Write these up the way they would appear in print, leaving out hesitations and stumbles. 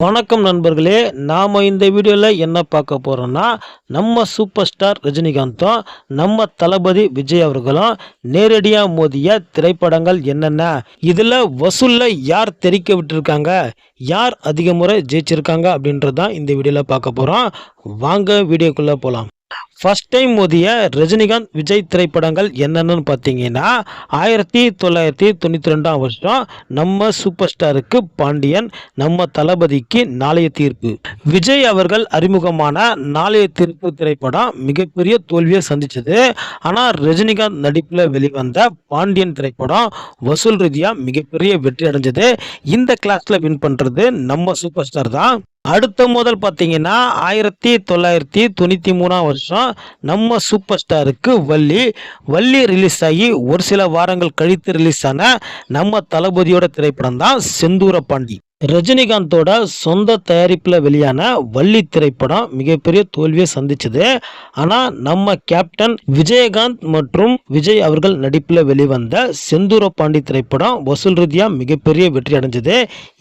வணக்கம் நண்பர்களே, நாம இந்த வீடியோல என்ன பார்க்க போறோம்னா, நம்ம சூப்பர் ஸ்டார் ரஜினிகாந்தும் நம்ம தளபதி விஜய் அவர்களும் நேரடியா மோதிய திரைப்படங்கள் என்னென்ன, இதுல வசூல்ல யார் தெறிக்க விட்டுருக்காங்க, யார் அதிக முறை ஜெயிச்சிருக்காங்க அப்படின்றதான் இந்த வீடியோல பார்க்க போறோம். வாங்க வீடியோக்குள்ள போலாம். ஃபர்ஸ்ட் டைம் மோதிய ரஜினிகாந்த் விஜய் திரைப்படங்கள் என்னென்னு பார்த்தீங்கன்னா 1992ஆம் வருஷம் நம்ம சூப்பர் ஸ்டாருக்கு பாண்டியன், நம்ம தளபதிக்கு நாளைய தீர்ப்பு. விஜய் அவர்கள் அறிமுகமான நாளைய தீர்ப்பு திரைப்படம் மிகப்பெரிய தோல்வியை சந்திச்சது. ஆனால் ரஜினிகாந்த் நடிப்பில் வெளிவந்த பாண்டியன் திரைப்படம் வசூல் ரீதியாக மிகப்பெரிய வெற்றி அடைஞ்சது. இந்த கிளாஸில் வின் பண்ணுறது நம்ம சூப்பர் ஸ்டார் தான். அடுத்த முதல் பார்த்தீங்கன்னா 1993ஆம் வருஷம் நம்ம சூப்பர் ஸ்டாருக்கு வள்ளி ரிலீஸ் ஆகி ஒரு சில வாரங்கள் கழித்து ரிலீஸ் ஆன நம்ம தளபதியோட திரைப்படம் தான் செந்தூர பாண்டி. ரஜினிகாந்தோட சொந்த தயாரிப்பில் வெளியான வள்ளி திரைப்படம் மிகப்பெரிய தோல்வியை சந்திச்சது. ஆனால் நம்ம கேப்டன் விஜயகாந்த் மற்றும் விஜய் அவர்கள் நடிப்பில் வெளிவந்த செந்தூர பாண்டி திரைப்படம் வசூல் ரீதியாக மிகப்பெரிய வெற்றி அடைஞ்சது.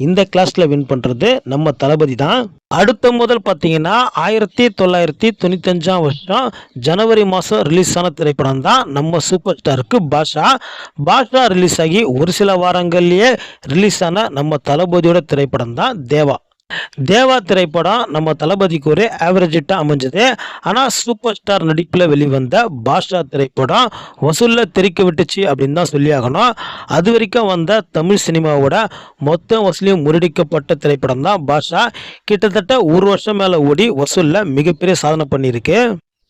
இந்த கிளாஸில் வின் பண்ணுறது நம்ம தளபதி தான். அடுத்த முதல் பார்த்தீங்கன்னா 1995ஆம் வருஷம் ஜனவரி மாதம் ரிலீஸ் ஆன திரைப்படம் தான் நம்ம சூப்பர் ஸ்டாருக்கு பாஷா ரிலீஸ் ஆகி ஒரு சில வாரங்கள்லேயே ரிலீஸ் ஆன நம்ம தளபதியோட திரைப்படம் தான் தேவா திரைப்படம் நம்ம தளபதிக்கு ஒரு ஆவரேஜ் ஹிட்டாக அமைஞ்சது. ஆனால் சூப்பர் ஸ்டார் நடிப்பில் வெளிவந்த பாஷா திரைப்படம் வசூலில் தெறிக்க விட்டுச்சு அப்படின்னு தான் சொல்லி ஆகணும். அது வரைக்கும் வந்த தமிழ் சினிமாவோட மொத்த வசூலையும் முறியடிக்கப்பட்ட திரைப்படம் தான் பாஷா. கிட்டத்தட்ட ஒரு வருஷம் மேலே ஓடி வசூலில் மிகப்பெரிய சாதனை பண்ணியிருக்கு.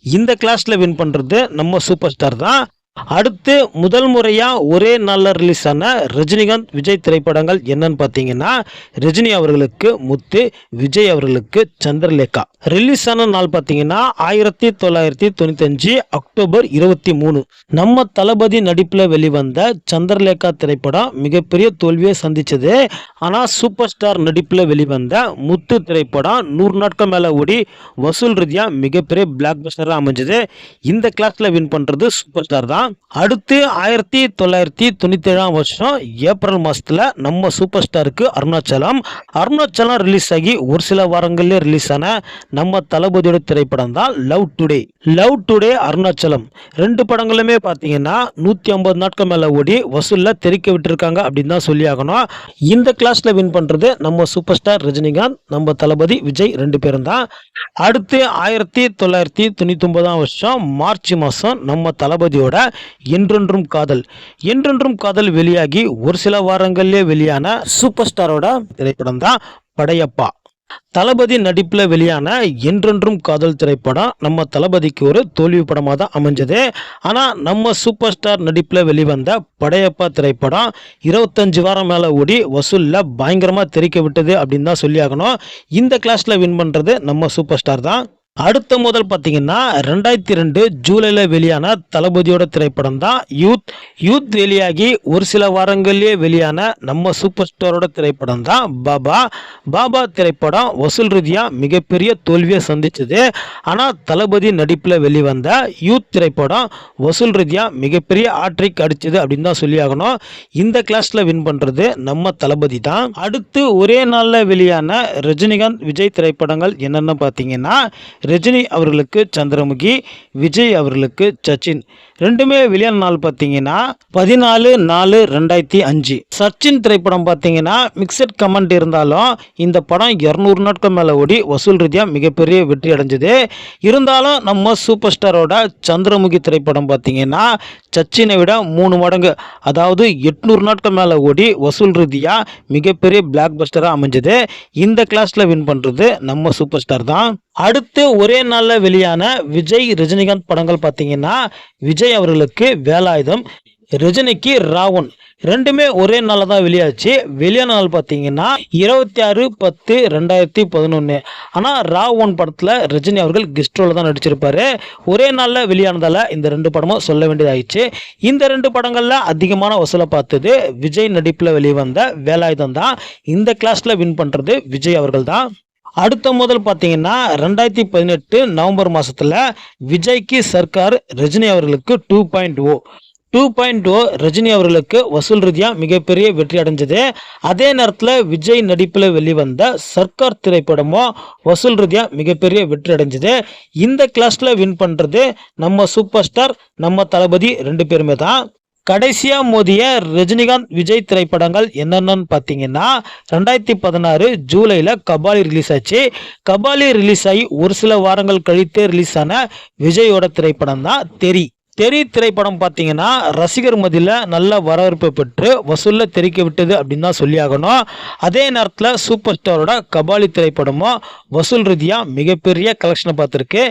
இந்த கிளாஸில் வின் பண்ணுறது நம்ம சூப்பர் ஸ்டார் தான். அடுத்து முதல் முறையா ஒரே நாளில் ரிலீஸ் ஆன ரஜினிகாந்த் விஜய் திரைப்படங்கள் என்னன்னு பார்த்தீங்கன்னா ரஜினி அவர்களுக்கு முத்து, விஜய் அவர்களுக்கு சந்திரலேகா. ரிலீஸ் ஆன நாள் பார்த்தீங்கன்னா 1995 அக்டோபர் 23. நம்ம தளபதி நடிப்பில் வெளிவந்த சந்திரலேகா திரைப்படம் மிகப்பெரிய தோல்வியை சந்திச்சது. ஆனால் சூப்பர் ஸ்டார் நடிப்பில் வெளிவந்த முத்து திரைப்படம் 100 நாட்கள் மேலே ஓடி வசூல் ரீதியாக மிகப்பெரிய பிளாக் பஸ்டராக அமைஞ்சது. இந்த கிளாஸில் வின் பண்ணுறது சூப்பர் ஸ்டார் தான். அடுத்து 1997ஆம் வருஷம் ஏப்ரல் மாசத்துல நம்ம சூப்பர் ஸ்டாருக்கு அருணாச்சலம் ரிலீஸ் ஆகி ஒரு சில வாரங்களிலே ரிலீஸ் ஆன நம்ம தளபதியோட திரைப்படம் தான் லவ் டுடே அருணாச்சலம். ரெண்டு படங்களுமே பார்த்தீங்கன்னா 150 நாட்கள் மேலே ஓடி வசூலில் தெறிக்க விட்டுருக்காங்க அப்படின்னு தான் சொல்லி ஆகணும். இந்த கிளாஸில் வின் பண்ணுறது நம்ம சூப்பர் ஸ்டார் ரஜினிகாந்த், நம்ம தளபதி விஜய் ரெண்டு பேரும் தான். அடுத்து 1999ஆம் வருஷம் மார்ச் மாதம் நம்ம தளபதியோட என்றென்றும் காதல் வெளியாகி ஒரு சில வாரங்களிலே வெளியான சூப்பர் ஸ்டாரோட திரைப்படம் தான் படையப்பா. தளபதி நடிப்பில் வெளியான என்றென்றும் காதல் திரைப்படம் நம்ம தளபதிக்கு ஒரு தோல்வி படமாக தான் அமைஞ்சது. ஆனால் நம்ம சூப்பர் ஸ்டார் நடிப்பில் வெளிவந்த படையப்பா திரைப்படம் 25 வாரம் மேலே ஓடி வசூலில் பயங்கரமாக தெறிக்க விட்டது அப்படின்னு தான் சொல்லி ஆகணும். இந்த கிளாஸில் வின் பண்ணுறது நம்ம சூப்பர் ஸ்டார் தான். அடுத்த முதல் பார்த்தீங்கன்னா 2002 ஜூலையில் வெளியான தளபதியோட திரைப்படம் தான் யூத் வெளியாகி ஒரு சில வாரங்களிலே வெளியான நம்ம சூப்பர் ஸ்டாரோட திரைப்படம் தான் பாபா திரைப்படம் வசூல் ரீதியாக மிகப்பெரிய தோல்வியை சந்திச்சது. ஆனால் தளபதி நடிப்பில் வெளிவந்த யூத் திரைப்படம் வசூல் ரீதியாக மிகப்பெரிய ஆட்ரிக் அடிச்சது அப்படின்னு தான் சொல்லி ஆகணும். இந்த கிளாஸில் வின் பண்ணுறது நம்ம தளபதி தான். அடுத்து ஒரே நாளில் வெளியான ரஜினிகாந்த் விஜய் திரைப்படங்கள் என்னென்னு பார்த்தீங்கன்னா ரஜினி அவர்களுக்கு சந்திரமுகி, விஜய் அவர்களுக்கு சச்சின். ரெண்டுமே வெளியான நாள் பார்த்தீங்கன்னா 14/4/2005. சச்சின் திரைப்படம் பார்த்தீங்கன்னா மிக்சட் கமெண்ட் இருந்தாலும் இந்த படம் 200 நாட்கள் மேலே ஓடி வசூல் ரீதியாக மிகப்பெரிய வெற்றி அடைஞ்சது. இருந்தாலும் நம்ம சூப்பர் ஸ்டாரோட சந்திரமுகி திரைப்படம் பார்த்தீங்கன்னா சச்சினை விட 3 மடங்கு, அதாவது 800 நாட்கள் மேலே ஓடி வசூல் ரீதியாக மிகப்பெரிய பிளாக் பஸ்டராக அமைஞ்சது. இந்த கிளாஸில் வின் பண்ணுறது நம்ம சூப்பர் ஸ்டார் தான். அடுத்து ஒரே நாளில் வெளியான விஜய் ரஜினிகாந்த் படங்கள் பார்த்தீங்கன்னா விஜய் அவர்களுக்கு வேலாயுதம், ரஜினிக்கு ராவன். ரெண்டுமே ஒரே நாளில் தான் வெளியாச்சு. வெளியான நாள் பார்த்தீங்கன்னா 26/10/2011. ஆனால் ராவன் படத்தில் ரஜினி அவர்கள் கெஸ்ட் ரோலில் தான் நடிச்சிருப்பாரு. ஒரே நாளில் வெளியானதால் இந்த ரெண்டு படமும் சொல்ல வேண்டியதாகிடுச்சு. இந்த ரெண்டு படங்களில் அதிகமான வசூலை பார்த்தது விஜய் நடிப்பில் வெளிவந்த வேலாயுதம் தான். இந்த கிளாஸில் வின் பண்ணுறது விஜய் அவர்கள் தான். அடுத்த முதல் பார்த்தீங்கன்னா 2018 நவம்பர் மாதத்தில் விஜய்க்கு சர்க்கார், ரஜினி அவர்களுக்கு 2.0. 2.0 ரஜினி அவர்களுக்கு வசூல் ரீதியாக மிகப்பெரிய வெற்றி அடைஞ்சது. அதே நேரத்தில் விஜய் நடிப்பில் வெளிவந்த சர்க்கார் திரைப்படமும் வசூல் ரீதியாக மிகப்பெரிய வெற்றி அடைஞ்சது. இந்த கிளாஸில் வின் பண்ணுறது நம்ம சூப்பர் ஸ்டார், நம்ம தளபதி 2 பேருமே தான். கடைசியாக மோதிய ரஜினிகாந்த் விஜய் திரைப்படங்கள் என்னென்னு பார்த்தீங்கன்னா 2016 ஜூலையில் கபாலி ரிலீஸ் ஆச்சு. கபாலி ரிலீஸ் ஆகி ஒரு சில வாரங்கள் கழித்தே ரிலீஸ் ஆன விஜயோட திரைப்படம் தான் தெரி. தெரி திரைப்படம் பார்த்தீங்கன்னா ரசிகர் மத்தியில் நல்ல வரவேற்பு பெற்று வசூலில் தெரிக்க விட்டது அப்படின்னு தான் சொல்லி ஆகணும். அதே நேரத்தில் சூப்பர் ஸ்டாரோட கபாலி திரைப்படமும் வசூல் ரீதியாக மிகப்பெரிய கலெக்ஷனை பார்த்துருக்கு.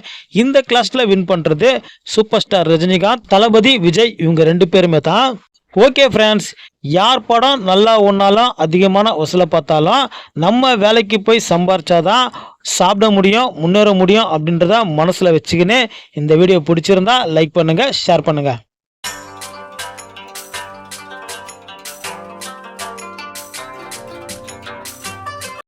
இந்த கிளாஸில் வின் பண்ணுறது சூப்பர் ஸ்டார் ரஜினிகாந்த், தளபதி விஜய், இவங்க 2 பேருமே தான். ஓகே ஃப்ரெண்ட்ஸ், யார் படம் நல்லா ஒன்றாலும் அதிகமான வசூலை பார்த்தாலும் நம்ம வேலைக்கு போய் சம்பாரிச்சாதான் சாப்பிட முடியும், முன்னேற முடியும் அப்படின்றத மனசில் வச்சுக்கின்னு இந்த வீடியோ பிடிச்சிருந்தா லைக் பண்ணுங்கள், ஷேர் பண்ணுங்கள்.